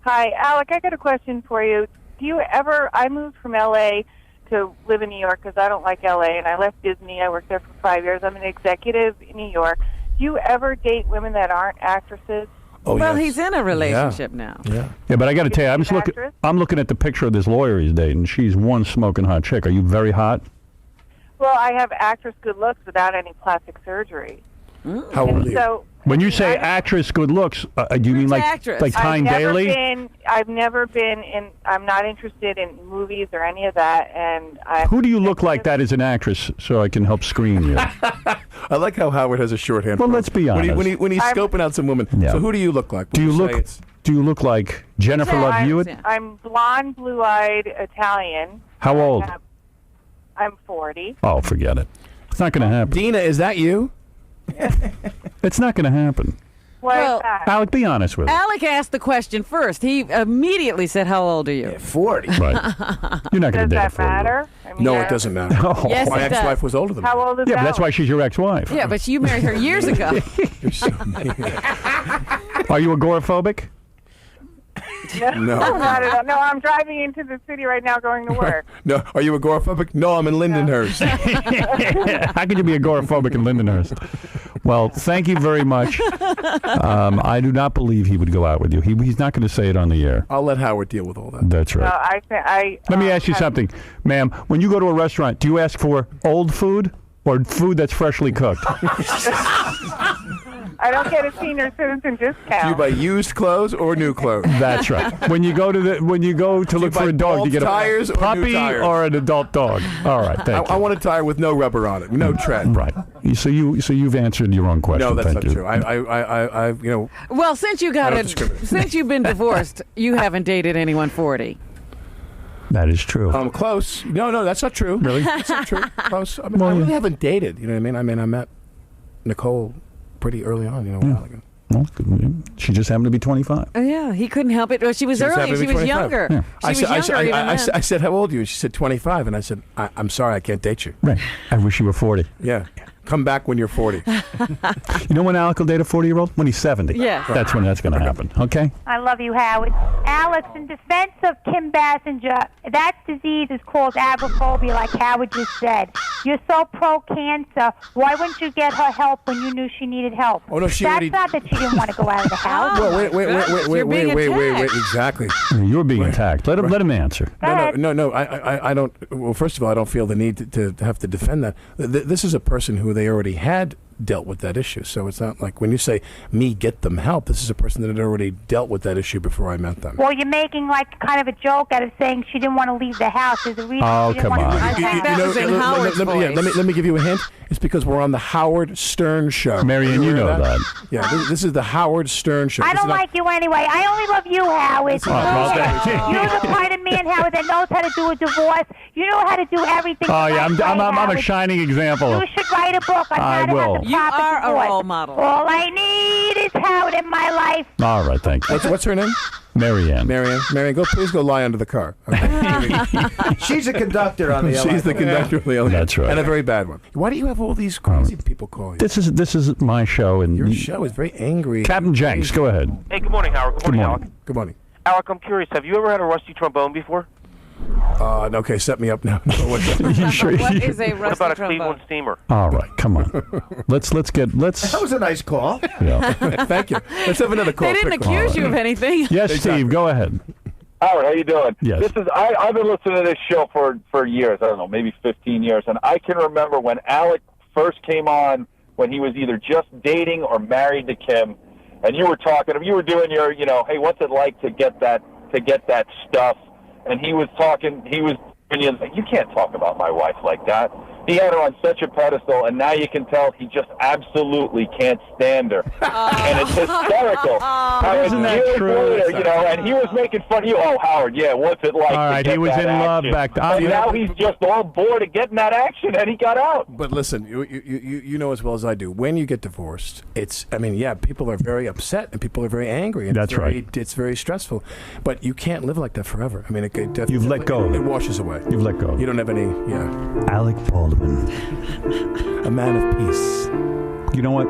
Hi, Alec. I got a question for you. Do you ever? I moved from L.A. to live in New York because I don't like L.A. and I left Disney. I worked there for 5 years. I'm an executive in New York. Do you ever date women that aren't actresses? Oh, Well, yes. he's in a relationship now. Yeah. Yeah, but I got to tell you, actress? I'm looking at the picture of this lawyer he's dating. She's one smoking hot chick. Are you very hot? Well, I have actress good looks without any plastic surgery. How old are you? So When you say actress good looks, do you mean like actress? Tyne Daly? I've never been in. I'm not interested in movies or any of that. And Who do you look like that as an actress so I can help screen you? I like how Howard has a shorthand. Well, for let's be When, honest. when he's scoping out some women. Yeah. So who do you look like? Do you look like Jennifer Love Hewitt? I'm blonde, blue-eyed Italian. How old? I'm 40. Oh, forget it. It's not going to happen. Dina, is that you? It's not going to happen. What Well, is that? Alec, be honest with me. Alec asked the question first. He immediately said, "How old are you?" 40. Right. You're not going Does to date a that 40-year-old. matter? I mean, No, it doesn't matter. Oh. Yes, My it does. ex-wife was older than me. How old is Yeah, but Alec? that's why she's your ex-wife. Yeah, but you married her years ago. You're so mean. Are you agoraphobic? No. Not at all. No, I'm driving into the city right now going to work. No. Are you agoraphobic? No, I'm in Lindenhurst. How could you be agoraphobic in Lindenhurst? Well, thank you very much. I do not believe he would go out with you. He's not going to say it on the air. I'll let Howard deal with all that. That's No, right. Let me ask you something, ma'am. When you go to a restaurant, do you ask for old food or food that's freshly cooked? I don't get a senior citizen discount. Do you buy used clothes or new clothes? That's right. When you go to look for a dog, do you get a tires or puppy new tires? or an adult dog? All right, thank you. I want a tire with no rubber on it, no tread. Right. So you've answered your own question. No, that's thank not you. true. I Well, since you've been divorced, you haven't dated anyone 40. That is true. Close. No, that's not true. Really? That's not true. Close. I really haven't dated. You know what I mean? I met Nicole pretty early on, a while ago. Well, she just happened to be 25. Oh, yeah, he couldn't help it. Well, she was early. She was younger. Yeah. I said, how old are you? She said, 25. And I said, I'm sorry, I can't date you. Right. I wish you were 40. Yeah. Come back when you're 40. You know when Alec will date a 40-year-old? When he's 70. Yeah. That's when that's going to happen. Okay? I love you, Howard. Alex, in defense of Kim Basinger, that disease is called agoraphobia, like Howard just said. You're so pro-cancer. Why wouldn't you get her help when you knew she needed help? Oh, no, she That's already... not that she didn't want to go out of the house. Well, wait. Exactly. You were being attacked. Let him answer. No. I don't... Well, first of all, I don't feel the need to have to defend that. This is a person who they already had dealt with that issue. So it's not like when you say, me, get them help, this is a person that had already dealt with that issue before I met them. Well, you're making like kind of a joke out of saying she didn't want to leave the house. There's a reason she didn't want to leave the house. Let me give you a hint. It's because we're on the Howard Stern show. Marianne, you know that. Yeah, this is the Howard Stern show. I don't like you anyway. I only love you, Howard. You're the kind of man, Howard, that knows how to do a divorce. You know how to do everything. Oh, yeah, I'm a shining example. You should write a book on how to have the You are divorce. a role model. All I need is Howard in my life. All right, thank you. What's her name? Marianne. Marianne, please go lie under the car. Okay. She's a conductor on the LA. She's the conductor of the LA. That's right. And a very bad one. Why do you have all these crazy people call you? This is my show. And your show is very angry. Captain Jenks, go ahead. Hey, good morning, Howard. Good morning, Alec. Good morning. Alec, I'm curious. Have you ever had a rusty trombone before? Okay, set me up now. What is a rusty What about a trombone? Cleveland steamer? All right, come on. Let's. That was a nice call. Yeah. Thank you. Let's have another call. They didn't accuse you of anything. Yes, Steve, go ahead. Howard, how you doing? Yes. I've been listening to this show for years. I don't know, maybe 15 years, and I can remember when Alec first came on, when he was either just dating or married to Kim, and you were doing your, hey, what's it like to get that stuff? And he was you can't talk about my wife like that. He had her on such a pedestal, and now you can tell he just absolutely can't stand her. And it's hysterical. Isn't that true? Later, and he was making fun of you. Oh, Howard, yeah, what's it like? All right, he was in love back then. And now he's just all bored of getting that action, and he got out. But listen, you know as well as I do, when you get divorced, people are very upset and people are very angry. And That's right. It's very stressful. But you can't live like that forever. I mean, You've let go of it. It washes away. You've let go. You don't have any, Alec Baldwin. A man of peace. You know what?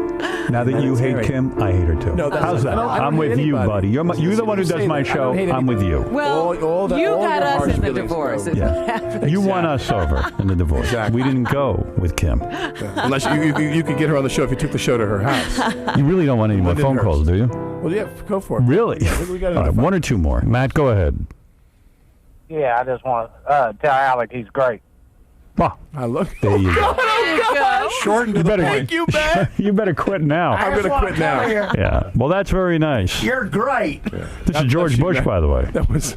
Now that you hate Kim, I hate her too. No, how's that? I don't I'm with hate you, anybody. buddy. You're the one who does my show. I'm with you. Well, you got us in the divorce. Yeah. You won us over in the divorce. Exactly. We didn't go with Kim. Unless you could get her on the show if you took the show to her house. You really don't want any more phone calls, do you? Well, yeah, go for it. Really? Yeah, we got All right, one or two more. Matt, go ahead. Yeah, I just want to tell Alec he's great. Oh, look. There you go. There you go. Shorten to the point. Thank you, Ben. You better quit now. I'm going to quit now. Yeah. Well, that's very nice. You're great. Yeah. This is George Bush, by the way. That was.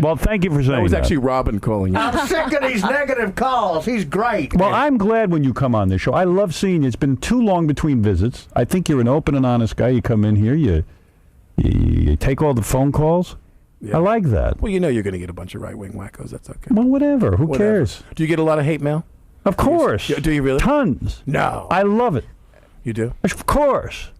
Well, thank you for saying that. Was actually Robin calling you. I'm sick of these negative calls. He's great. Well, I'm glad when you come on this show. I love seeing you. It's been too long between visits. I think you're an open and honest guy. You come in here, you take all the phone calls. Yeah. I like that. Well, you're going to get a bunch of right-wing wackos. That's okay. Well, whatever. Who cares? Do you get a lot of hate mail? Of course. Do you really? Tons. No. I love it. You do? Of course.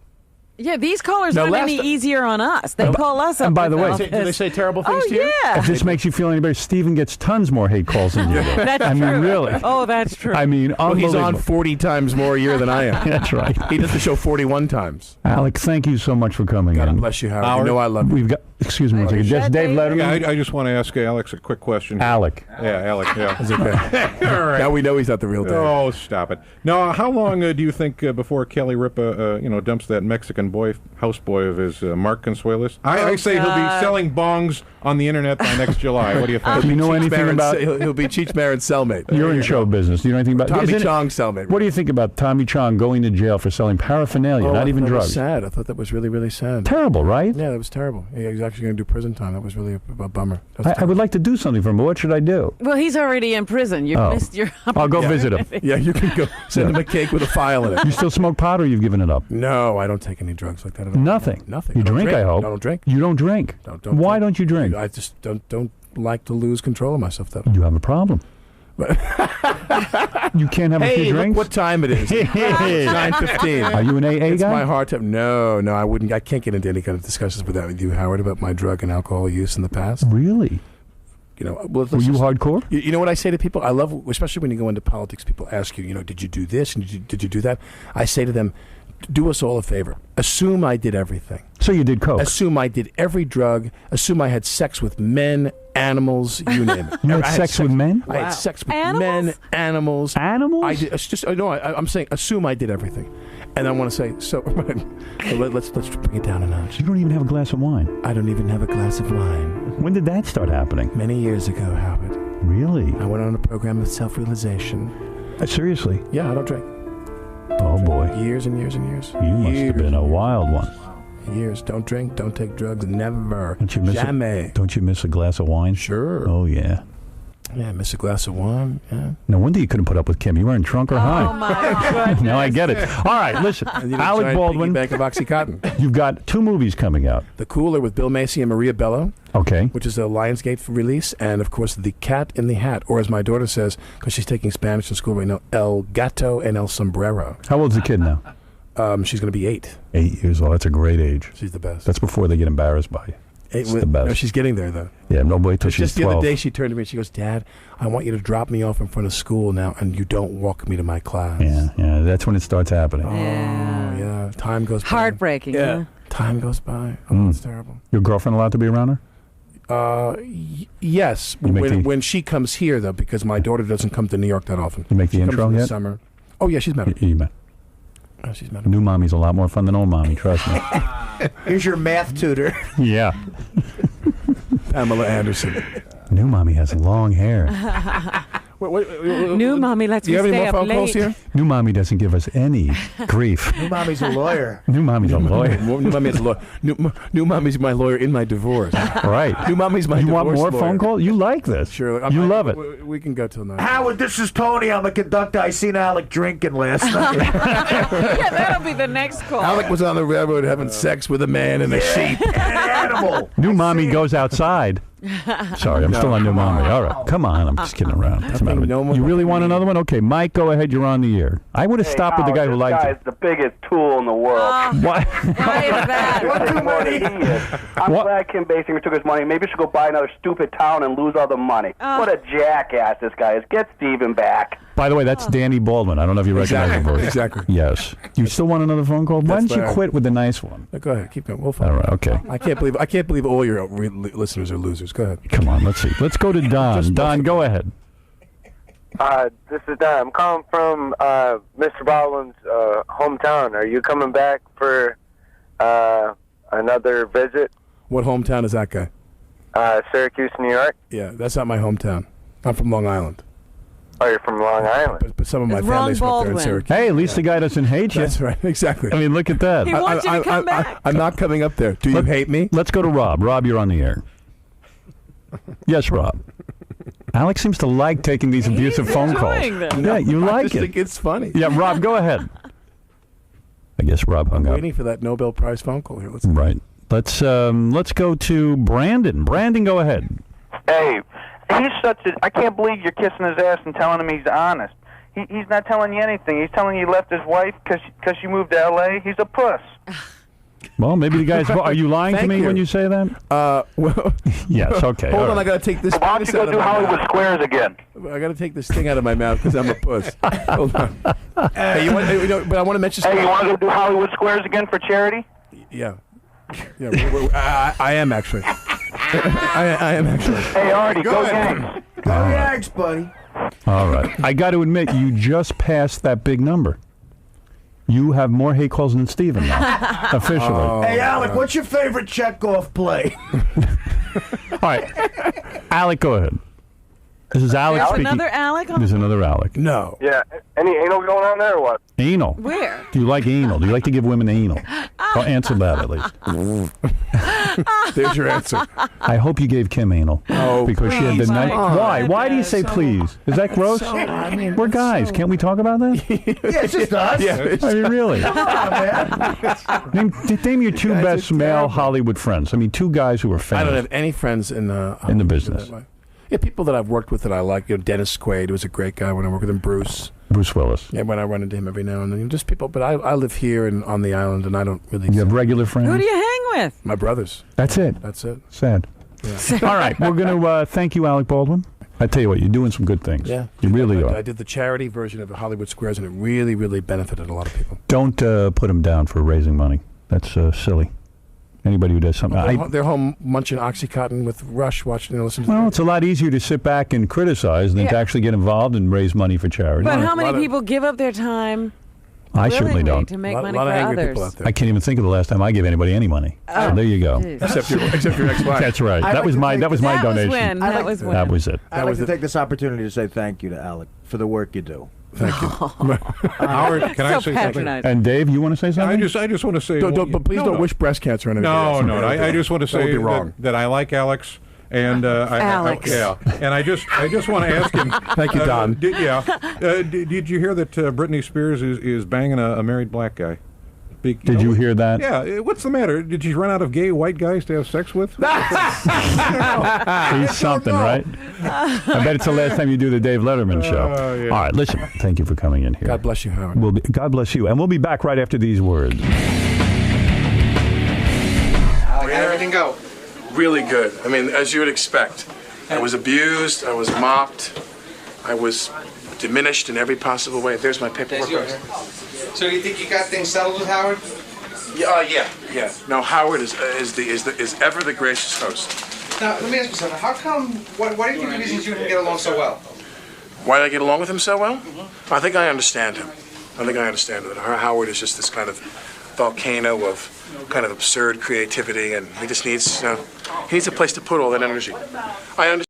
Yeah, these callers aren't any easier on us. They call us up. And by the way, do they say terrible things to you? Yeah. If this makes you feel any better, Stephen gets tons more hate calls than you do. That's I mean, true. really. Oh, that's true. I mean, he's unbelievable. on 40 times more a year than I am. That's right. He does the show 41 times. Alec, thank you so much for coming in. God bless you, Howard. You know I love you. We've got Excuse me one second. Just Dave Letterman. Yeah, I just want to ask Alex a quick question. Alec. Yeah, Alec. Yeah. Is it okay? All right. Now we know he's not the real Dave. Oh, stop it! Now, how long do you think before Kelly Ripa, dumps that Mexican houseboy of his, Mark Consuelos? I say he'll be selling bongs on the internet by next July. What do you think? Do you know anything about? He'll be Cheech Marin's cellmate. You're in show business. Do you know anything about Tommy Chong's cellmate? What do you think about Tommy Chong going to jail for selling paraphernalia, not even drugs? Sad. I thought that was really, really sad. Terrible, right? Yeah, that was terrible. He was actually going to do prison time. That was really a bummer. I would like to do something for him, but what should I do? Well, he's already in prison. You missed your I'll go visit him. Yeah, you can go send him a cake with a file in it. You still smoke pot, or you've given it up? No, I don't take any drugs like that at all. Nothing. Nothing. You drink, I hope. I don't drink. You don't drink. Why don't you drink? I just don't like to lose control of myself, though. You have a problem. You can't have a few drinks? Look what time it is. It's 9:15. Are you an AA It's guy? my hard time. No, I wouldn't. I can't get into any kind of discussions with you, Howard, about my drug and alcohol use in the past. Really? Were you hardcore? You know what I say to people? I love, especially when you go into politics, people ask you, did you do this and did you do that? I say to them, do us all a favor. Assume I did everything. So you did coke? Assume I did every drug. Assume I had sex with men, animals, you name it. You had sex with men? I had sex with men, animals. Animals? I did, I'm saying assume I did everything. And I want to say, so let's bring it down a notch. You don't even have a glass of wine? I don't even have a glass of wine. When did that start happening? Many years ago, Howard. Really? I went on a program of self-realization. Seriously? Yeah, I don't drink. Oh, boy. Years and years and years. You must have been a wild one. Years. Don't drink. Don't take drugs. Never. Jamais. Don't you miss a glass of wine? Sure. Oh, yeah. Yeah, miss a glass of wine. Yeah. No wonder you couldn't put up with Kim. You weren't drunk or high. Oh, my goodness. Now I get it. All right, listen. Alec Baldwin. Bank of OxyContin. You've got 2 movies coming out. The Cooler with Bill Macy and Maria Bello. Okay. Which is a Lionsgate release. And, of course, The Cat in the Hat. Or as my daughter says, because she's taking Spanish in school right now, El Gato en el Sombrero. How old's the kid now? She's going to be 8. 8 years old. That's a great age. She's the best. That's before they get embarrassed by you. It's the best. No, she's getting there, though. Yeah, no wait till she's just 12. The other day, she turned to me and she goes, Dad, I want you to drop me off in front of school now, and you don't walk me to my class. Yeah, that's when it starts happening. Oh, yeah. Time goes by. Heartbreaking. Yeah. Time goes by. Oh, it's terrible. Your girlfriend allowed to be around her? Yes. When she comes here, though, because my daughter doesn't come to New York that often. You make the intro in the yet? Summer. Oh, yeah, she's met her. You met. Oh, she's met her. New mommy's a lot more fun than old mommy, trust me. Here's your math tutor. Yeah. Pamela Anderson. New mommy has long hair. New mommy lets me stay up late. Do you have any more phone calls here? New mommy doesn't give us any grief. New mommy's a lawyer. New mommy's a lawyer. New mommy's a lawyer. New mommy's my lawyer in my divorce. Right. New mommy's my divorce. You want more lawyer. Phone call? You like this. Sure. You love it. We can go till 9. Howard, this is Tony. I'm the conductor. I seen Alec drinking last night. Yeah, that'll be the next call. Alec was on the railroad having sex with a man and a sheep. An animal. New mommy goes outside. Sorry, I'm still on new mommy. All right. Come on. I'm just kidding around. What's the matter with you? You really want another one? Okay, Mike, go ahead. You're on the air. I would have stopped with the guy who liked it. This guy's the biggest tool in the world. What? Why is that? I'm glad Kim Basinger took his money. Maybe he should go buy another stupid town and lose all the money. What a jackass this guy is. Get Steven back. By the way, that's Danny Baldwin. I don't know if you recognize the voice. Exactly. Yes. You still want another phone call? Why don't you fair. quit with the nice one? Go ahead. Keep going. We'll find All right. Okay. I can't believe all your listeners are losers. Go ahead. Come on. Let's see. Let's go to Don. Don, go ahead. This is Don. I'm calling from Mr. Baldwin's hometown. Are you coming back for another visit? What hometown is that guy? Syracuse, New York. Yeah, that's not my hometown. I'm from Long Island. Oh, you're from Long Island. But some of my family's from there in Syracuse. Hey, at least the guy doesn't hate you. That's right. Exactly. I mean, look at that. He wants you to come back. I'm not coming up there. Do you hate me? Let's go to Rob. Rob, you're on the air. Yes, Rob. Alex seems to like taking these abusive phone calls. Yeah, you like I just think it's funny. Yeah, Rob, go ahead. I guess Rob hung I'm up. waiting for that Nobel Prize phone call here. Right. Let's go to Brandon. Brandon, go ahead. Hey, he's such a... I can't believe you're kissing his ass and telling him he's honest. He's not telling you anything. He's telling you he left his wife because she moved to L.A. He's a puss. Well, maybe the guy's... Are you lying to me when you say that? Well... Yes, okay. Hold on, I got to take this... Why don't you go do Hollywood Squares again? I got to take this thing out of my mouth because I'm a puss. Hold on. Hey, but I want to mention... Hey, you want to go do Hollywood Squares again for charity? Yeah. Yeah, I am actually. I am actually. Hey, Artie, go Yanks. Go Yanks, buddy. All right. I got to admit, you just passed that big number. You have more hate calls than Steven now, officially. Hey, Alec, what's your favorite checkoff play? All right. Alec, go ahead. This is Alec There's speaking. another Alec on There's another Alec. No. Yeah. Any anal going on there or what? Anal. Where? Do you like anal? Do you like to give women anal? I'll answer that at least. There's your answer. I hope you gave Kim anal. Oh, because she had the please, night. my Why? Why do you say please? Is that gross? We're guys. Can't we talk about that? Yeah, it's just us. Yeah, I mean, really? Come on, man. Name your two Guys best are male terrible. Hollywood friends. I mean, two guys who are I famous. don't have any friends in the business. Yeah, people that I've worked with that I like. Dennis Quaid was a great guy when I worked with him. Bruce Willis. Yeah, when I run into him every now and then. Just people, but I live here and on the island, and I don't really. You have regular friends? Who do you hang with? My brothers. That's it. That's it. Sad. Yeah. All right, we're going to thank you, Alec Baldwin. I tell you what, you're doing some good things. Yeah. You really are. I did the charity version of the Hollywood Squares, and it really, really benefited a lot of people. Don't put them down for raising money. That's silly. Anybody who does something. They're home munching Oxycontin with Rush, watching and listening to Well, it's a lot easier to sit back and criticize than to actually get involved and raise money for charity. But how many people give up their time I certainly willingly don't. to make A money lot for of angry others? people out there. I can't even think of the last time I gave anybody any money. Oh, So there you go. geez. Except your ex-wife. That's right. I'd That was like my to my That was donation. when. That was when. That was it. I'd like to take this opportunity to say thank you to Alec for the work you do. Thank you. Howard, can I So say something? patronizing. And Dave, you want to say something? I just want to say. But please No, don't no. wish breast cancer on anybody No, else. no. I just want to That would say be wrong. that I like Alex. And Alex. yeah, and I just want to ask him. Thank you, Don. Did you hear that Britney Spears is banging a married black guy? Did you hear that? Yeah. What's the matter? Did she run out of gay white guys to have sex with? He's something, right? I bet it's the last time you do the Dave Letterman show. Yeah. All right, listen. Thank you for coming in here. God bless you, Howard. God bless you. And we'll be back right after these words. How'd everything go? Really good. I mean, as you would expect. I was abused. I was mocked. I was diminished in every possible way. There's my paperwork. So do you think you got things settled with Howard? Yeah. No, Howard is ever the gracious host. Now, let me ask you something. How come, what do you think the reasons you didn't get along so well? Why did I get along with him so well? I think I understand him. I think I understand that Howard is just this kind of volcano of kind of absurd creativity, and he just needs he needs a place to put all that energy. I understand.